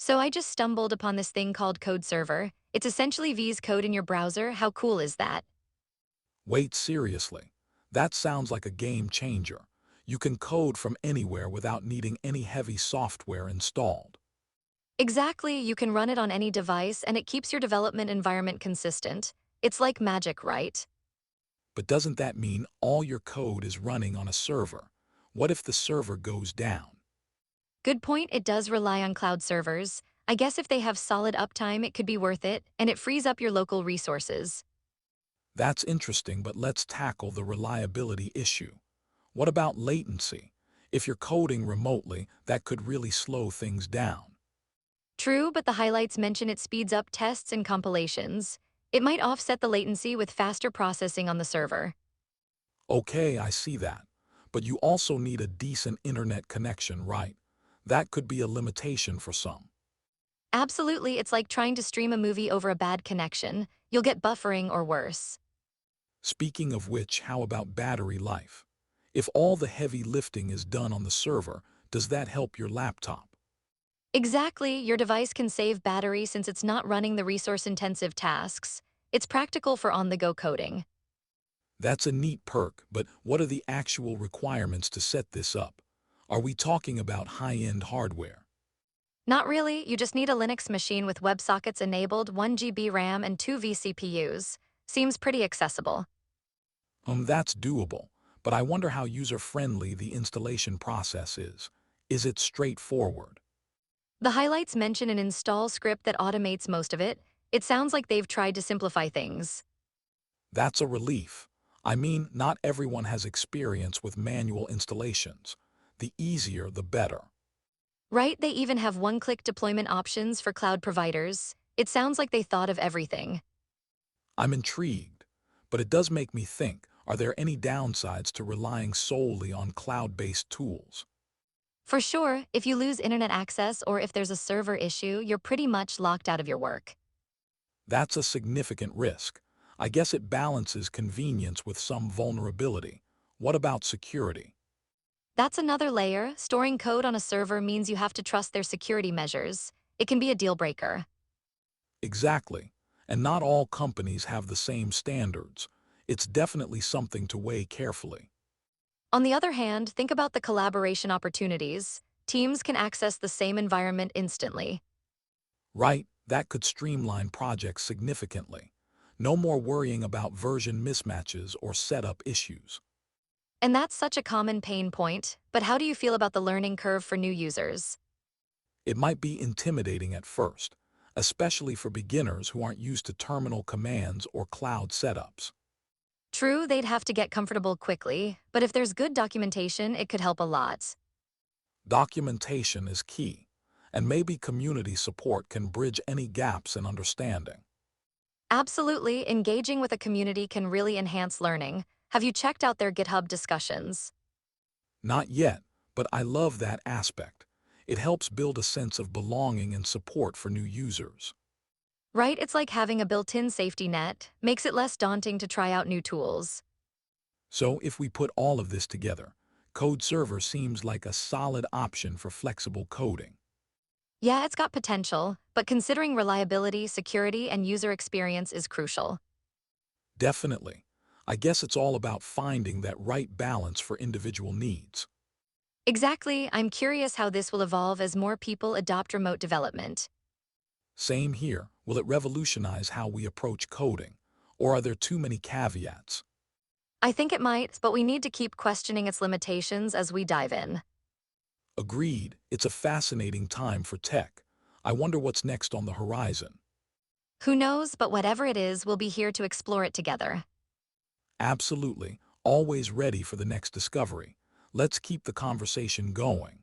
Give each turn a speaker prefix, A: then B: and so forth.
A: So I just stumbled upon this thing called Code Server. It's essentially V's code in your browser. How cool is that?
B: Wait, seriously. That sounds like a game changer. You can code from anywhere without needing any heavy software installed.
A: Exactly, you can run it on any device and it keeps your development environment consistent. It's like magic, right?
B: But doesn't that mean all your code is running on a server? What if the server goes down?
A: Good point, it does rely on cloud servers. I guess if they have solid uptime, it could be worth it, and it frees up your local resources.
B: That's interesting, but let's tackle the reliability issue. What about latency? If you're coding remotely, that could really slow things down.
A: True, but the highlights mention it speeds up tests and compilations. It might offset the latency with faster processing on the server.
B: Okay, I see that. But you also need a decent internet connection, right? That could be a limitation for some.
A: Absolutely, it's like trying to stream a movie over a bad connection. You'll get buffering or worse.
B: Speaking of which, how about battery life? If all the heavy lifting is done on the server, does that help your laptop?
A: Exactly, your device can save battery since it's not running the resource-intensive tasks. It's practical for on-the-go coding.
B: That's a neat perk, but what are the actual requirements to set this up? Are we talking about high-end hardware?
A: Not really, you just need a Linux machine with WebSockets enabled, 1 GB RAM and 2 vCPUs. Seems pretty accessible.
B: That's doable, but I wonder how user-friendly the installation process is. Is it straightforward?
A: The highlights mention an install script that automates most of it. It sounds like they've tried to simplify things.
B: That's a relief. I mean, not everyone has experience with manual installations. The easier, the better.
A: Right, they even have one-click deployment options for cloud providers. It sounds like they thought of everything.
B: I'm intrigued, but it does make me think, are there any downsides to relying solely on cloud-based tools?
A: For sure, if you lose internet access or if there's a server issue, you're pretty much locked out of your work.
B: That's a significant risk. I guess it balances convenience with some vulnerability. What about security?
A: That's another layer. Storing code on a server means you have to trust their security measures. It can be a deal breaker.
B: Exactly. And not all companies have the same standards. It's definitely something to weigh carefully.
A: On the other hand, think about the collaboration opportunities. Teams can access the same environment instantly.
B: Right, that could streamline projects significantly. No more worrying about version mismatches or setup issues.
A: And that's such a common pain point, but how do you feel about the learning curve for new users?
B: It might be intimidating at first, especially for beginners who aren't used to terminal commands or cloud setups.
A: True, they'd have to get comfortable quickly, but if there's good documentation, it could help a lot.
B: Documentation is key, and maybe community support can bridge any gaps in understanding.
A: Absolutely, engaging with a community can really enhance learning. Have you checked out their GitHub discussions?
B: Not yet, but I love that aspect. It helps build a sense of belonging and support for new users.
A: Right, it's like having a built-in safety net, makes it less daunting to try out new tools.
B: So if we put all of this together, Code Server seems like a solid option for flexible coding.
A: Yeah, it's got potential, but considering reliability, security, and user experience is crucial.
B: Definitely. I guess it's all about finding that right balance for individual needs.
A: Exactly, I'm curious how this will evolve as more people adopt remote development.
B: Same here. Will it revolutionize how we approach coding? Or are there too many caveats?
A: I think it might, but we need to keep questioning its limitations as we dive in.
B: Agreed. It's a fascinating time for tech. I wonder what's next on the horizon.
A: Who knows, but whatever it is, we'll be here to explore it together.
B: Absolutely. Always ready for the next discovery. Let's keep the conversation going.